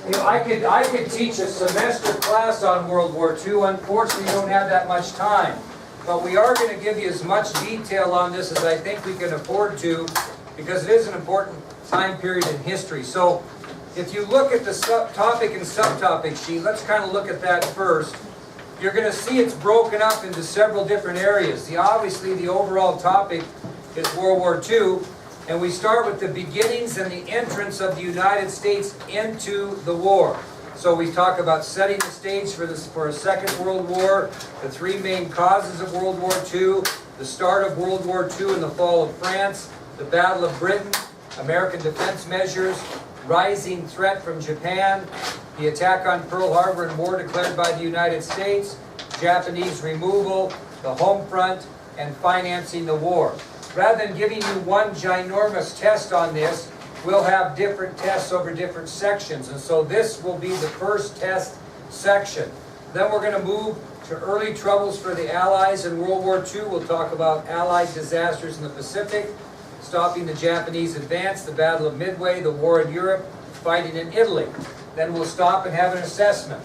You know, I could teach a semester class on World War II. Unfortunately, we don't have that much time. But we are going to give you as much detail on this as I think we can afford to, because it is an important time period in history. So if you look at the topic and subtopic sheet, let's kind of look at that first. You're going to see it's broken up into several different areas. Obviously, the overall topic is World War II. And we start with the beginnings and the entrance of the United States into the war. So we talk about setting the stage for a Second World War, the three main causes of World War II, the start of World War II and the fall of France, the Battle of Britain, American defense measures, rising threat from Japan, the attack on Pearl Harbor and war declared by the United States, Japanese removal, the home front, and financing the war. Rather than giving you one ginormous test on this, we'll have different tests over different sections. And so this will be the first test section. Then we're going to move to early troubles for the Allies in World War II. We'll talk about Allied disasters in the Pacific, stopping the Japanese advance, the Battle of Midway, the war in Europe, fighting in Italy. Then we'll stop and have an assessment.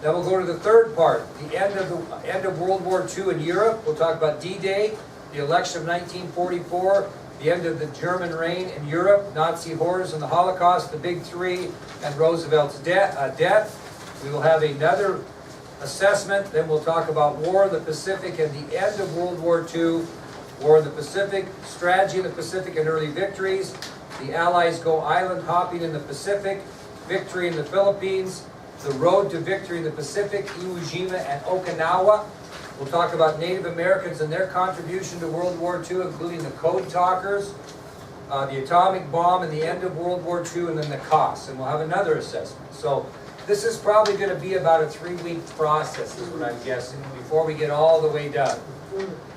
Then we'll go to the third part, the end of World War II in Europe. We'll talk about D-Day, the election of 1944, the end of the German reign in Europe, Nazi horrors and the Holocaust, the Big Three, and Roosevelt's death. We will have another assessment. Then we'll talk about war in the Pacific and the end of World War II, war in the Pacific, strategy in the Pacific and early victories. The Allies go island hopping in the Pacific, victory in the Philippines, the road to victory in the Pacific, Iwo Jima and Okinawa. We'll talk about Native Americans and their contribution to World War II, including the Code Talkers, the atomic bomb and the end of World War II, and then the costs. And we'll have another assessment. So this is probably going to be about a 3-week process, is what I'm guessing, before we get all the way done.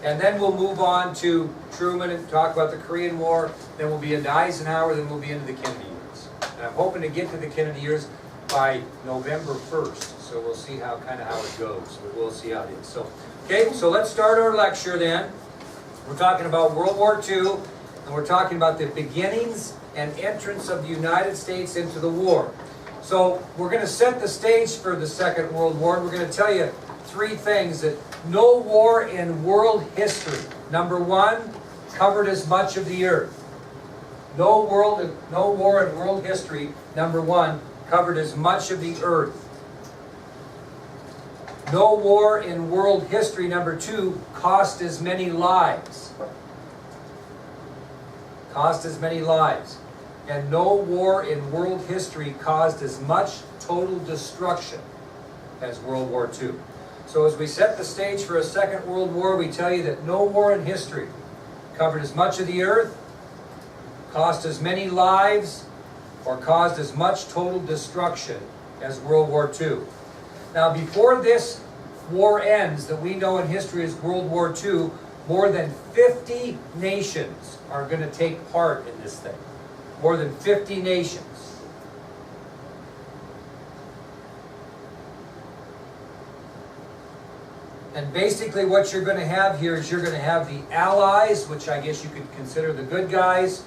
And then we'll move on to Truman and talk about the Korean War. Then we'll be into Eisenhower. Then we'll be into the Kennedy years. And I'm hoping to get to the Kennedy years by November 1st. So we'll see how it goes. But we'll see how it is. So, okay, so let's start our lecture then. We're talking about World War II, and we're talking about the beginnings and entrance of the United States into the war. So we're going to set the stage for the Second World War, and we're going to tell you 3 things that no war in world history, number 1, covered as much of the earth. No war in world history, number 1, covered as much of the earth. No war in world history, number 2, cost as many lives. Cost as many lives. And no war in world history caused as much total destruction as World War II. So as we set the stage for a Second World War, we tell you that no war in history covered as much of the earth, cost as many lives, or caused as much total destruction as World War II. Now, before this war ends that we know in history as World War II, more than 50 nations are going to take part in this thing. More than 50 nations. And basically what you're going to have here is you're going to have the Allies, which I guess you could consider the good guys,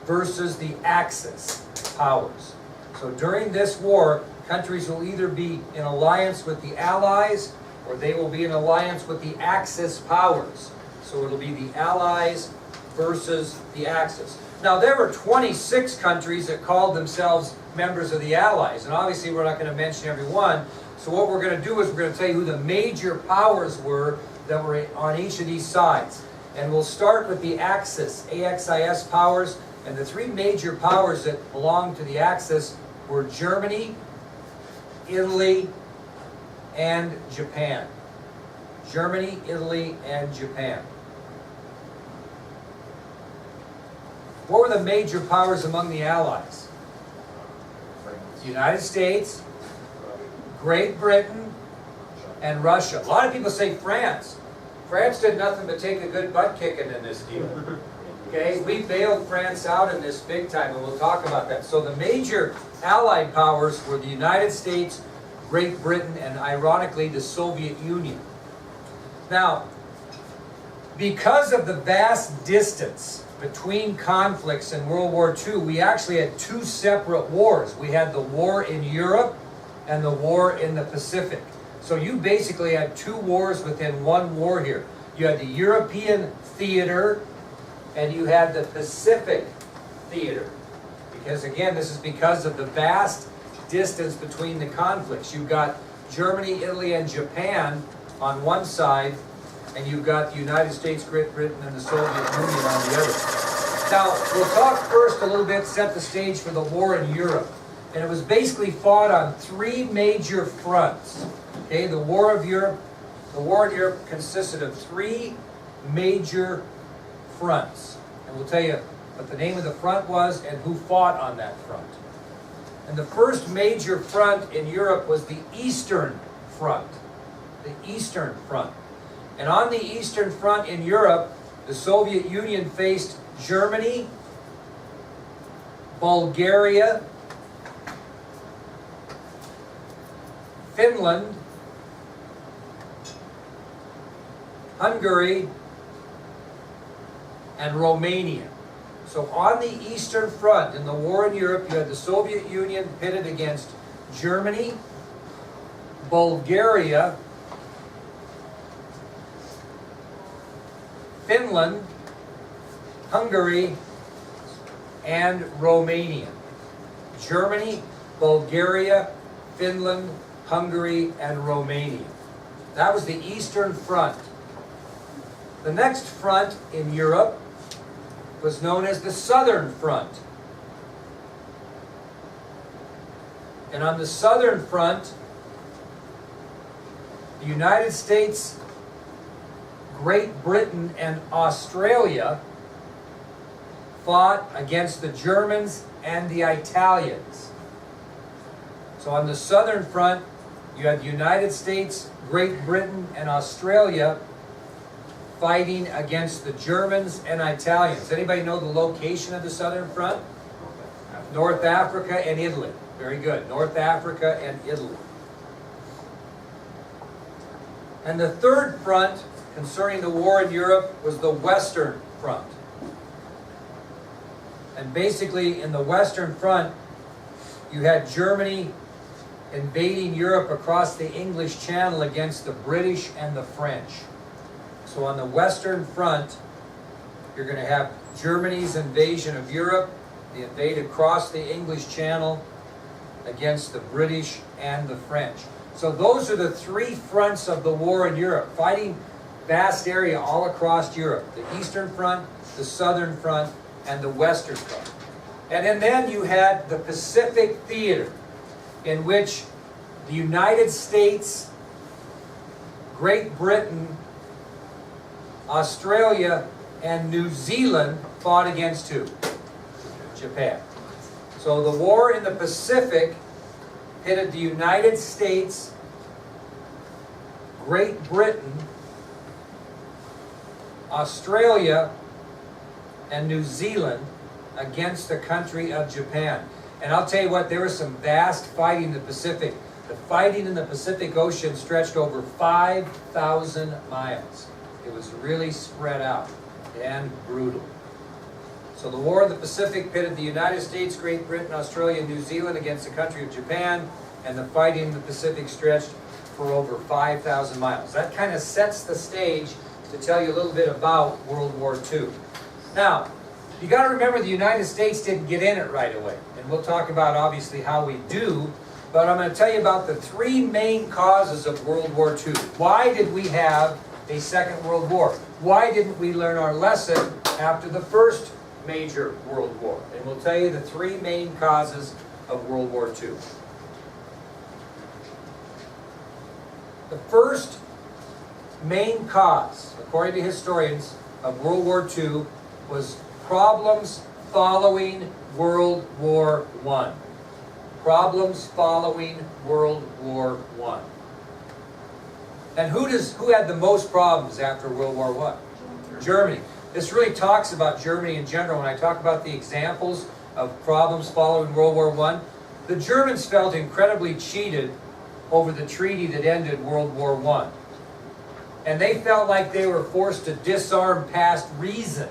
versus the Axis powers. So during this war, countries will either be in alliance with the Allies or they will be in alliance with the Axis powers. So it'll be the Allies versus the Axis. Now there were 26 countries that called themselves members of the Allies, and obviously we're not going to mention every one. So what we're going to do is we're going to tell you who the major powers were that were on each of these sides. And we'll start with the Axis, AXIS powers, and the 3 major powers that belonged to the Axis were Germany, Italy, and Japan. Germany, Italy, and Japan. What were the major powers among the Allies? The United States, Great Britain, and Russia. A lot of people say France. France did nothing but take a good butt kicking in this deal. Okay, we bailed France out in this big time, and we'll talk about that. So the major Allied powers were the United States, Great Britain, and ironically the Soviet Union. Now, because of the vast distance between conflicts in World War II, we actually had two separate wars. We had the war in Europe and the war in the Pacific. So you basically had two wars within one war here. You had the European theater and you had the Pacific theater. Because again, this is because of the vast distance between the conflicts. You've got Germany, Italy, and Japan on one side, and you've got the United States, Great Britain, and the Soviet Union on the other. Now, we'll talk first a little bit, set the stage for the war in Europe. And it was basically fought on three major fronts. Okay, the war in Europe consisted of three major fronts. And we'll tell you what the name of the front was and who fought on that front. And the first major front in Europe was the Eastern Front. The Eastern Front. And on the Eastern Front in Europe, the Soviet Union faced Germany, Bulgaria, Finland, Hungary, and Romania. So on the Eastern Front in the war in Europe, you had the Soviet Union pitted against Germany, Bulgaria, Finland, Hungary, and Romania. Germany, Bulgaria, Finland, Hungary, and Romania. That was the Eastern Front. The next front in Europe was known as the Southern Front. And on the Southern Front, the United States, Great Britain, and Australia fought against the Germans and the Italians. So on the Southern Front, you had the United States, Great Britain, and Australia fighting against the Germans and Italians. Anybody know the location of the Southern Front? North Africa and Italy. Very good. North Africa and Italy. And the third front concerning the war in Europe was the Western Front. And basically in the Western Front, you had Germany invading Europe across the English Channel against the British and the French. So on the Western Front, you're going to have Germany's invasion of Europe, the invade across the English Channel against the British and the French. So those are the three fronts of the war in Europe, fighting vast area all across Europe. The Eastern Front, the Southern Front, and the Western Front. And then you had the Pacific Theater, in which the United States, Great Britain, Australia, and New Zealand fought against who? Japan. So the war in the Pacific pitted the United States, Great Britain, Australia, and New Zealand against the country of Japan. And I'll tell you what, there was some vast fighting in the Pacific. The fighting in the Pacific Ocean stretched over 5,000 miles. It was really spread out and brutal. So the war in the Pacific pitted the United States, Great Britain, Australia, and New Zealand against the country of Japan, and the fighting in the Pacific stretched for over 5,000 miles. That kind of sets the stage to tell you a little bit about World War II. Now, you got to remember the United States didn't get in it right away. And we'll talk about obviously how we do, but I'm going to tell you about the three main causes of World War II. Why did we have a Second World War? Why didn't we learn our lesson after the First Major World War? And we'll tell you the three main causes of World War II. The first main cause, according to historians, of World War II was problems following World War I. Problems following World War I. And who had the most problems after World War I? Germany. This really talks about Germany in general. When I talk about the examples of problems following World War I, the Germans felt incredibly cheated over the treaty that ended World War I. And they felt like they were forced to disarm past reason.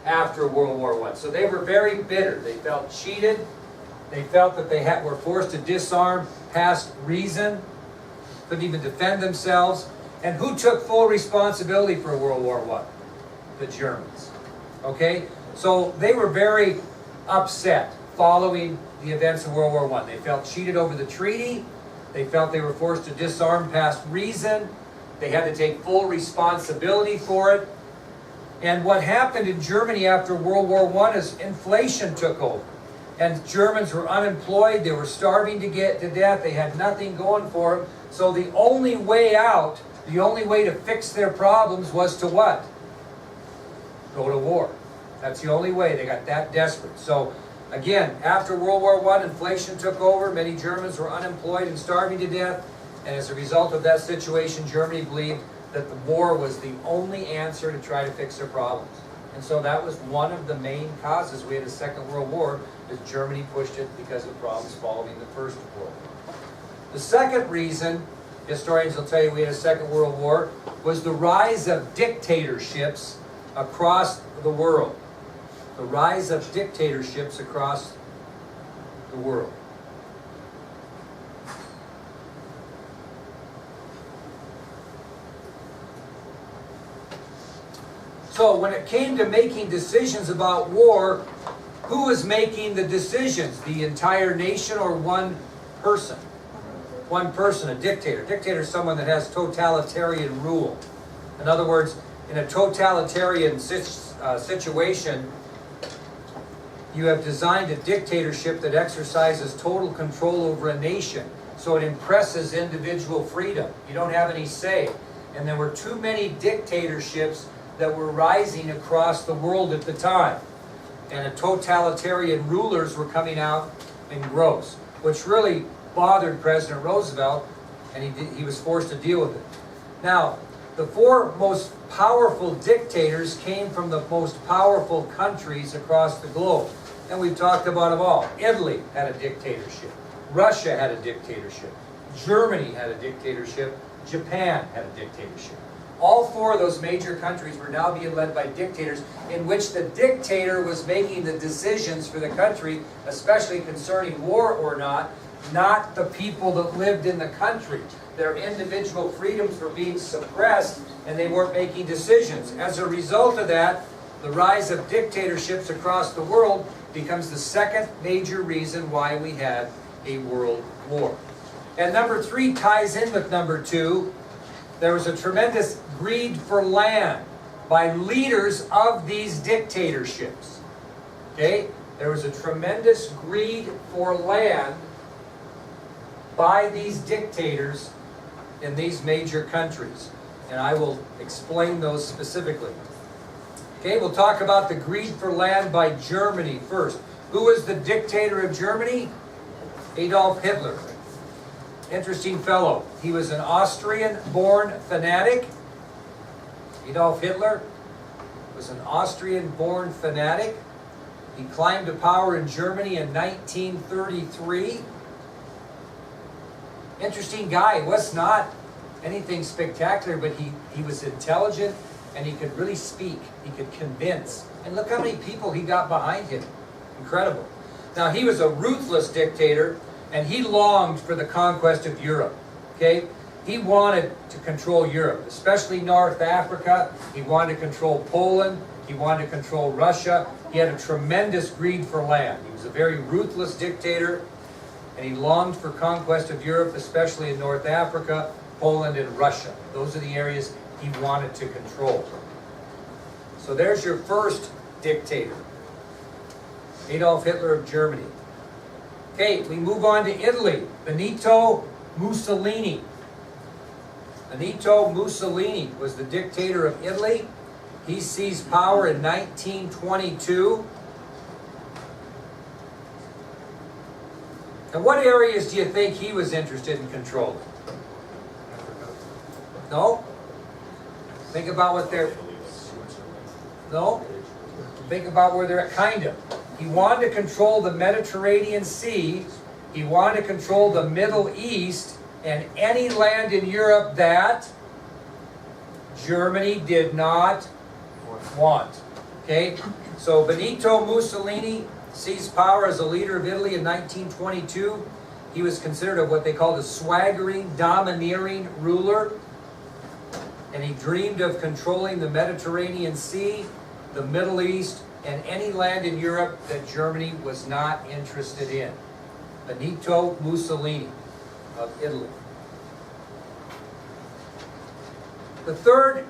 after World War I. So they were very bitter. They felt cheated. They felt that they were forced to disarm past reason, couldn't even defend themselves. And who took full responsibility for World War I? The Germans. Okay? So they were very upset following the events of World War I. They felt cheated over the treaty. They felt they were forced to disarm past reason. They had to take full responsibility for it. And what happened in Germany after World War I is inflation took over. And Germans were unemployed. They were starving to death. They had nothing going for them. So the only way out, the only way to fix their problems was to what? Go to war. That's the only way. They got that desperate. So again, after World War I, inflation took over. Many Germans were unemployed and starving to death. And as a result of that situation, Germany believed that the war was the only answer to try to fix their problems. And so that was one of the main causes we had a Second World War, is Germany pushed it because of problems following the First World War. The second reason, historians will tell you we had a Second World War, was the rise of dictatorships across the world. The rise of dictatorships across the world. So when it came to making decisions about war, who was making the decisions? The entire nation or one person? One person, a dictator. A dictator is someone that has totalitarian rule. In other words, in a totalitarian situation, you have designed a dictatorship that exercises total control over a nation. So it impresses individual freedom. You don't have any say. And there were too many dictatorships that were rising across the world at the time. And the totalitarian rulers were coming out in gross, which really bothered President Roosevelt, and he was forced to deal with it. Now, the four most powerful dictators came from the most powerful countries across the globe. And we've talked about them all. Italy had a dictatorship. Russia had a dictatorship. Germany had a dictatorship. Japan had a dictatorship. All four of those major countries were now being led by dictators, in which the dictator was making the decisions for the country, especially concerning war or not the people that lived in the country. Their individual freedoms were being suppressed, and they weren't making decisions. As a result of that, the rise of dictatorships across the world becomes the second major reason why we had a world war. And number three ties in with number two. There was a tremendous greed for land by leaders of these dictatorships. Okay? There was a tremendous greed for land by these dictators in these major countries. And I will explain those specifically. Okay, we'll talk about the greed for land by Germany first. Who was the dictator of Germany? Adolf Hitler. Interesting fellow. He was an Austrian-born fanatic. Adolf Hitler was an Austrian-born fanatic. He climbed to power in Germany in 1933. Interesting guy. He was not anything spectacular, but he was intelligent, and he could really speak. He could convince. And look how many people he got behind him. Incredible. Now, he was a ruthless dictator, and he longed for the conquest of Europe. Okay? He wanted to control Europe, especially North Africa. He wanted to control Poland. He wanted to control Russia. He had a tremendous greed for land. He was a very ruthless dictator, and he longed for conquest of Europe, especially in North Africa, Poland, and Russia. Those are the areas he wanted to control. So there's your first dictator, Adolf Hitler of Germany. Okay, we move on to Italy. Benito Mussolini. Benito Mussolini was the dictator of Italy. He seized power in 1922. And what areas do you think he was interested in controlling? No? Think about what they're... No? Think about where they're at, kind of. He wanted to control the Mediterranean Sea. He wanted to control the Middle East and any land in Europe that Germany did not want. Okay? So Benito Mussolini seized power as a leader of Italy in 1922. He was considered what they called a swaggering, domineering ruler. And he dreamed of controlling the Mediterranean Sea, the Middle East, and any land in Europe that Germany was not interested in. Benito Mussolini of Italy. The third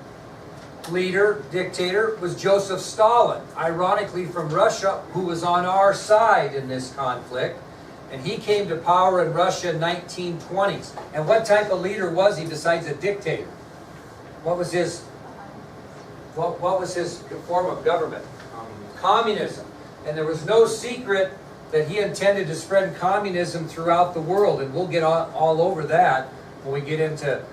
leader, dictator, was Joseph Stalin, ironically from Russia, who was on our side in this conflict. And he came to power in Russia in 1920s. And what type of leader was he besides a dictator? What was his form of government? Communism. And there was no secret that he intended to spread communism throughout the world. And we'll get all over that when we get into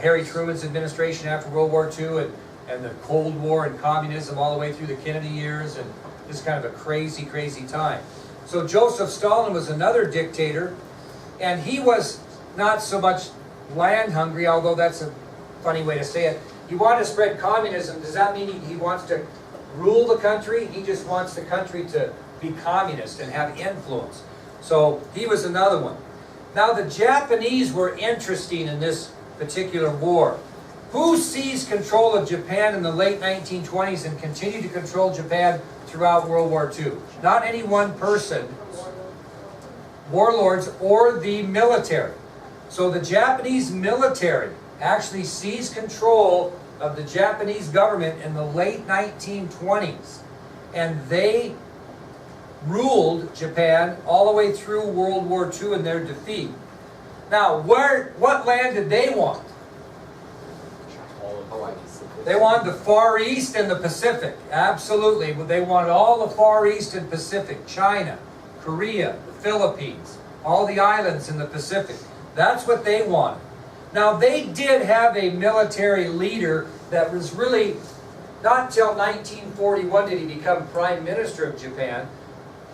Harry Truman's administration after World War II and the Cold War and communism all the way through the Kennedy years. And this kind of a crazy, crazy time. So Joseph Stalin was another dictator. And he was not so much land hungry, although that's a funny way to say it. He wanted to spread communism. Does that mean he wants to rule the country? He just wants the country to be communist and have influence. So he was another one. Now the Japanese were interesting in this particular war. Who seized control of Japan in the late 1920s and continued to control Japan throughout World War II? Not any one person, warlords or the military. So the Japanese military actually seized control of the Japanese government in the late 1920s. And they ruled Japan all the way through World War II in their defeat. Now, what land did they want? They wanted the Far East and the Pacific. Absolutely. They wanted all the Far East and Pacific. China, Korea, the Philippines, all the islands in the Pacific. That's what they wanted. Now, they did have a military leader that was really, not until 1941 did he become Prime Minister of Japan,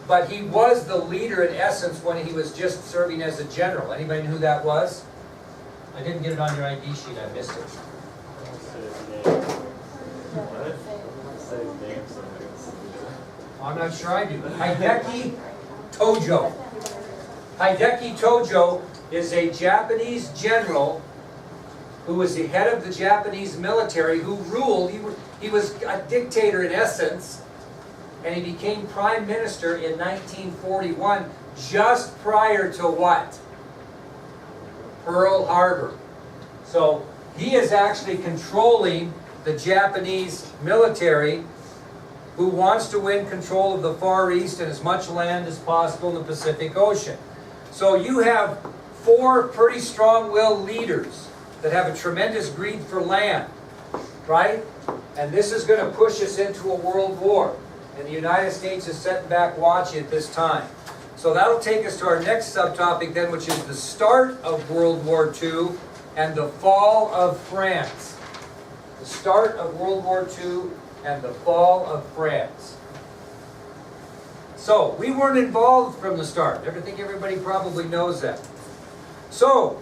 but he was the leader in essence when he was just serving as a general. Anybody know who that was? I didn't get it on your ID sheet, I missed it. I'm not sure I do. Hideki Tojo. Hideki Tojo is a Japanese general who was the head of the Japanese military, who ruled. He was a dictator in essence, and he became prime minister in 1941, just prior to what? Pearl Harbor. So he is actually controlling the Japanese military, who wants to win control of the Far East and as much land as possible in the Pacific Ocean. So you have 4 pretty strong-willed leaders that have a tremendous greed for land, right? And this is going to push us into a world war. And the United States is sitting back watching at this time. So that'll take us to our next subtopic then, which is the start of World War II and the fall of France. The start of World War II and the fall of France. So, we weren't involved from the start. I think everybody probably knows that. So,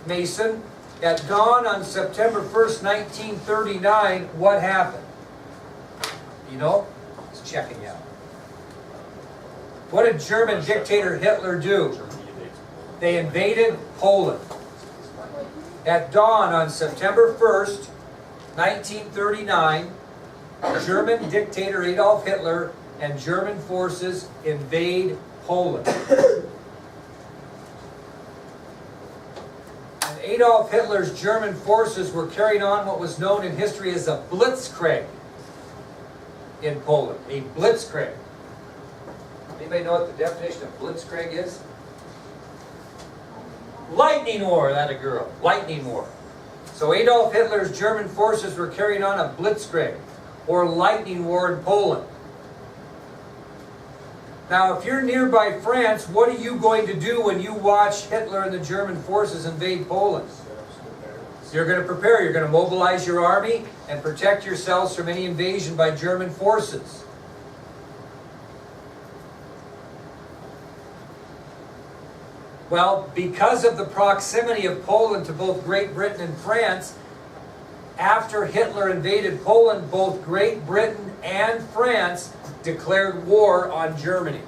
Mason, at dawn on September 1st, 1939, what happened? You know? It's checking you out. What did German dictator Hitler do? They invaded Poland. At dawn on September 1st, 1939, German dictator Adolf Hitler and German forces invade Poland. And Adolf Hitler's German forces were carrying on what was known in history as a blitzkrieg in Poland. A blitzkrieg. Anybody know what the definition of blitzkrieg is? Lightning war, that a girl. Lightning war. So Adolf Hitler's German forces were carrying on a blitzkrieg, or lightning war in Poland. Now, if you're nearby France, what are you going to do when you watch Hitler and the German forces invade Poland? You're going to prepare. You're going to mobilize your army and protect yourselves from any invasion by German forces. Well, because of the proximity of Poland to both Great Britain and France, after Hitler invaded Poland, both Great Britain and France declared war on Germany.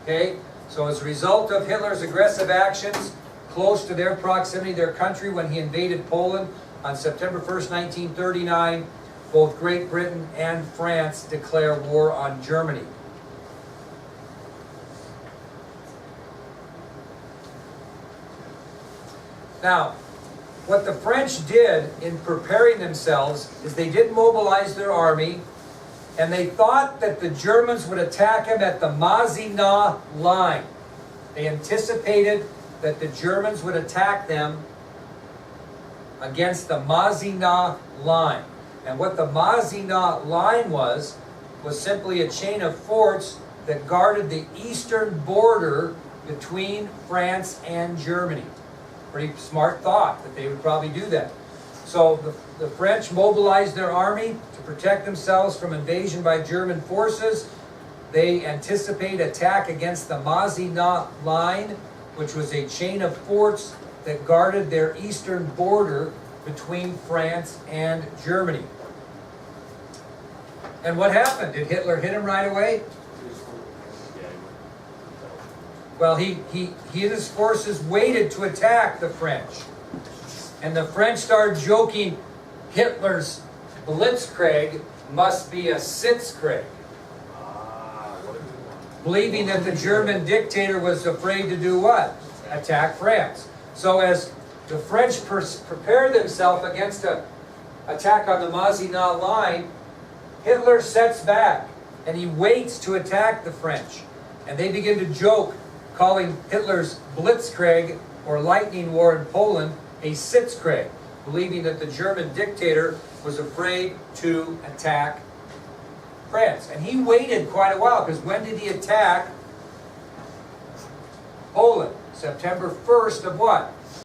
Okay? So as a result of Hitler's aggressive actions close to their proximity, their country, when he invaded Poland on September 1st, 1939, both Great Britain and France declare war on Germany. Now, what the French did in preparing themselves is they did mobilize their army, and they thought that the Germans would attack them at the Maginot Line. They anticipated that the Germans would attack them against the Maginot Line. And what the Maginot Line was simply a chain of forts that guarded the eastern border between France and Germany. Pretty smart thought that they would probably do that. So the French mobilized their army to protect themselves from invasion by German forces. They anticipate attack against the Maginot Line, which was a chain of forts that guarded their eastern border between France and Germany. And what happened? Did Hitler hit him right away? Well, he and his forces waited to attack the French. And the French started joking, Hitler's blitzkrieg must be a sitzkrieg. Believing that the German dictator was afraid to do what? Attack France. So as the French prepare themselves against an attack on the Maginot Line, Hitler sets back and he waits to attack the French. And they begin to joke, calling Hitler's blitzkrieg or lightning war in Poland a sitzkrieg, believing that the German dictator was afraid to attack France. And he waited quite a while, because when did he attack Poland? September 1st of what?